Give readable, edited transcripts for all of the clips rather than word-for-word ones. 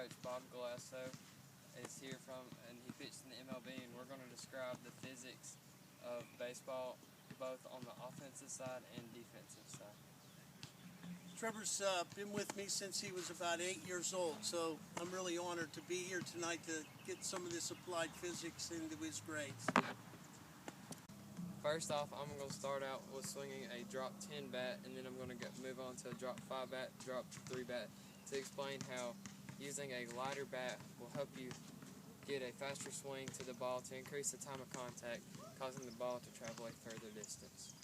Coach Bob Galasso is here and he pitched in the MLB, and we're going to describe the physics of baseball both on the offensive side and defensive side. Trevor's been with me since he was about 8 years old, so I'm really honored to be here tonight to get some of this applied physics into his grades. First off, I'm going to start out with swinging a drop 10 bat, and then I'm going to move on to a drop 5 bat, drop 3 bat, to explain how using a lighter bat will help you get a faster swing to the ball to increase the time of contact, causing the ball to travel a further distance.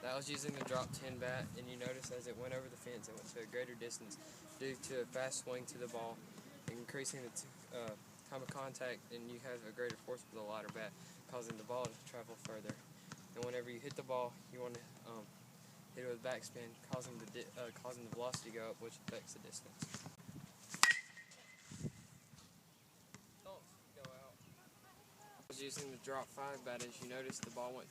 That was using the drop 10 bat, and you notice as it went over the fence, it went to a greater distance due to a fast swing to the ball, increasing the time of contact, and you have a greater force with the lighter bat, causing the ball to travel further. And whenever you hit the ball, you want to hit it with backspin, causing the velocity to go up, which affects the distance. Don't go out. I was using the drop 5 bat. As you notice, the ball went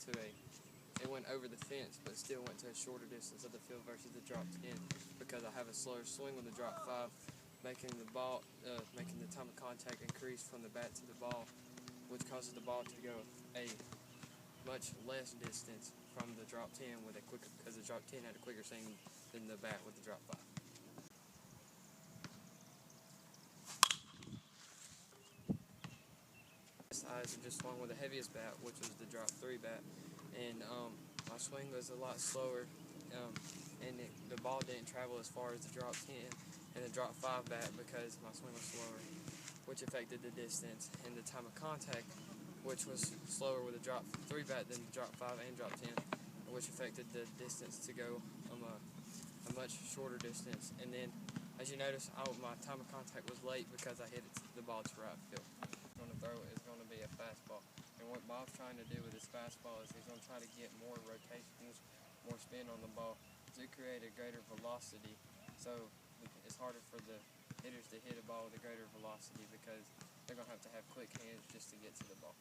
over the fence, but still went to a shorter distance of the field versus the drop 10, because I have a slower swing with the drop 5, making the time of contact increase from the bat to the ball, which causes the ball to go a much less distance from the drop 10 because the drop 10 had a quicker swing than the bat with the drop 5. I just swung with the heaviest bat, which was the drop 3 bat, and my swing was a lot slower, and the ball didn't travel as far as the drop 10 and the drop 5 bat because my swing was slower, which affected the distance and the time of contact, which was slower with the drop 3 bat than the drop 5 and drop 10, which affected the distance to go a much shorter distance. And then, as you notice, my time of contact was late because I hit the ball to right field. What I'm going to throw is going to be a fastball. And what Bob's trying to do with his fastball is he's going to try to get more rotations, more spin on the ball to create a greater velocity. So it's harder for the hitters to hit a ball with a greater velocity because they're going to have quick hands just to get to the ball.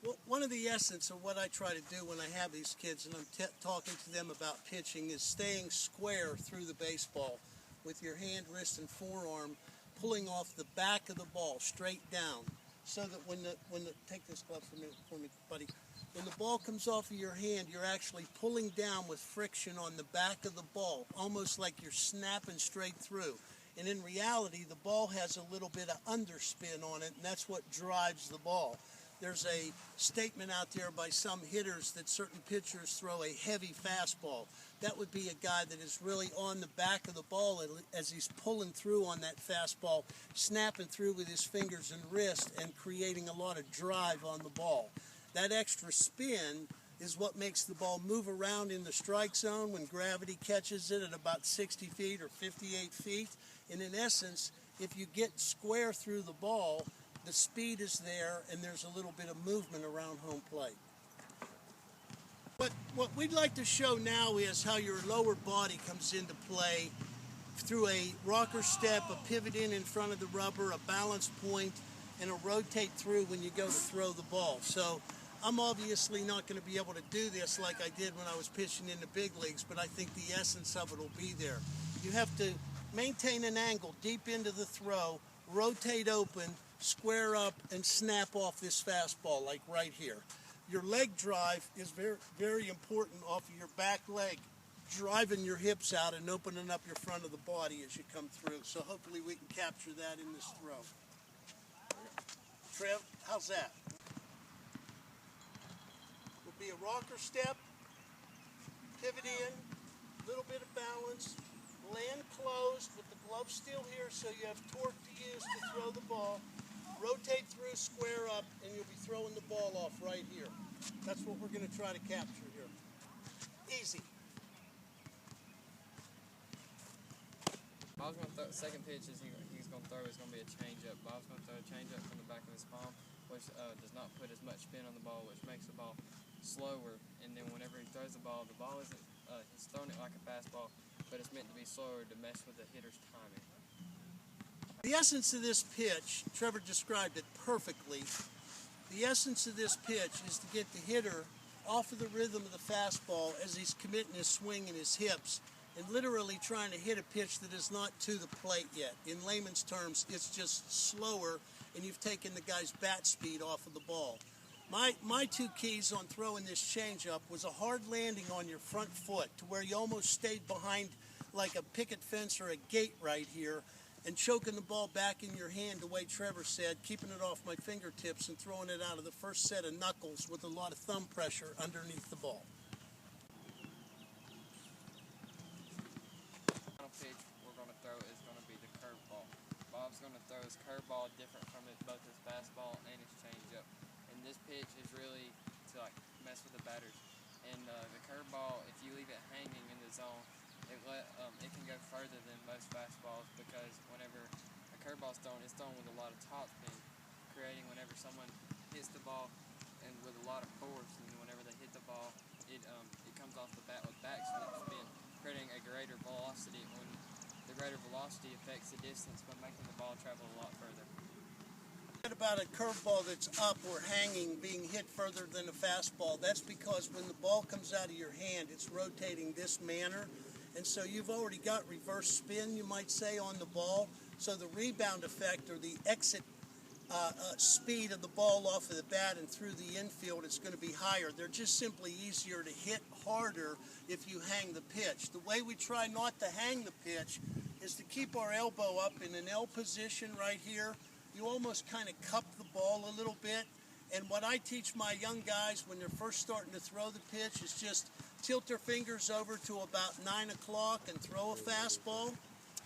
Well, one of the essence of what I try to do when I have these kids and I'm talking to them about pitching is staying square through the baseball with your hand, wrist, and forearm pulling off the back of the ball straight down, so that when the take this glove for me, buddy. When the ball comes off of your hand, you're actually pulling down with friction on the back of the ball, almost like you're snapping straight through. And in reality, the ball has a little bit of underspin on it, and that's what drives the ball. There's a statement out there by some hitters that certain pitchers throw a heavy fastball. That would be a guy that is really on the back of the ball as he's pulling through on that fastball, snapping through with his fingers and wrist and creating a lot of drive on the ball. That extra spin is what makes the ball move around in the strike zone when gravity catches it at about 60 feet or 58 feet. And in essence, if you get square through the ball, the speed is there and there's a little bit of movement around home plate. What we'd like to show now is how your lower body comes into play through a rocker step, a pivot in front of the rubber, a balance point, and a rotate through when you go to throw the ball. So I'm obviously not going to be able to do this like I did when I was pitching in the big leagues, but I think the essence of it will be there. You have to maintain an angle deep into the throw, rotate open, square up, and snap off this fastball like right here. Your leg drive is very, very important off of your back leg, driving your hips out and opening up your front of the body as you come through. So hopefully we can capture that in this throw. Trev, how's that? Will be a rocker step, pivot in, little bit of balance, land closed with the glove still here so you have torque to use to throw the ball. Rotate through, square up, and you'll be throwing the ball off right here. That's what we're going to try to capture here. Easy. Bob's going to throw the second pitch he's going to throw is going to be a changeup. Bob's going to throw a changeup from the back of his palm, which does not put as much spin on the ball, which makes the ball slower. And then whenever he throws the ball isn't he's throwing it like a fastball, but it's meant to be slower to mess with the hitter's timing. The essence of this pitch, Trevor described it perfectly. The essence of this pitch is to get the hitter off of the rhythm of the fastball as he's committing his swing and his hips and literally trying to hit a pitch that is not to the plate yet. In layman's terms, it's just slower and you've taken the guy's bat speed off of the ball. My two keys on throwing this changeup was a hard landing on your front foot to where you almost stayed behind like a picket fence or a gate right here, and choking the ball back in your hand the way Trevor said, keeping it off my fingertips and throwing it out of the first set of knuckles with a lot of thumb pressure underneath the ball. The final pitch we're going to throw is going to be the curveball. Bob's going to throw his curveball different from both his fastball and his changeup. And this pitch is really to mess with the batters. And the curveball, if you leave it hanging in the zone, it can go further than most fastballs, because whenever a curveball is thrown, it's thrown with a lot of topspin, creating whenever someone hits the ball and with a lot of force, and whenever they hit the ball, it comes off the bat with backslip spin, creating a greater velocity. When the greater velocity affects the distance by making the ball travel a lot further. About a curveball that's up or hanging being hit further than a fastball, that's because when the ball comes out of your hand, it's rotating this manner, and so you've already got reverse spin, you might say, on the ball, so the rebound effect or the exit speed of the ball off of the bat and through the infield is going to be higher. They're just simply easier to hit harder if you hang the pitch. The way we try not to hang the pitch is to keep our elbow up in an L position right here. You almost kind of cup the ball a little bit, and what I teach my young guys when they're first starting to throw the pitch is just tilt their fingers over to about 9 o'clock and throw a fastball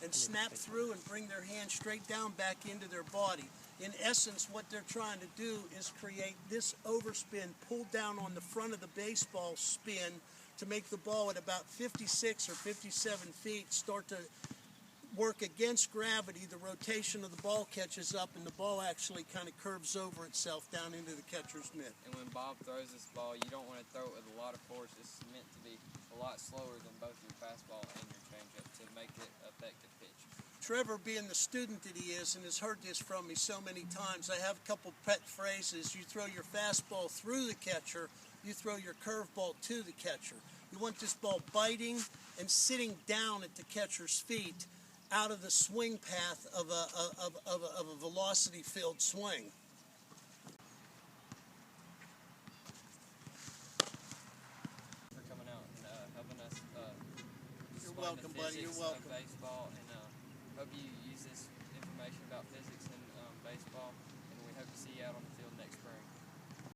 and snap through and bring their hand straight down back into their body. In essence, what they're trying to do is create this overspin, pull down on the front of the baseball spin to make the ball at about 56 or 57 feet start to work against gravity. The rotation of the ball catches up and the ball actually kind of curves over itself down into the catcher's mitt. And when Bob throws this ball, you don't want to throw it with a lot of force. It's meant to be a lot slower than both your fastball and your changeup to make it an effective pitch. Trevor, being the student that he is and has heard this from me so many times, I have a couple pet phrases. You throw your fastball through the catcher, you throw your curveball to the catcher. You want this ball biting and sitting down at the catcher's feet, out of the swing path of a velocity-filled swing. For coming out and helping us You're welcome, buddy. You're welcome. Baseball, and hope you use this information about physics and baseball, and we hope to see you out on the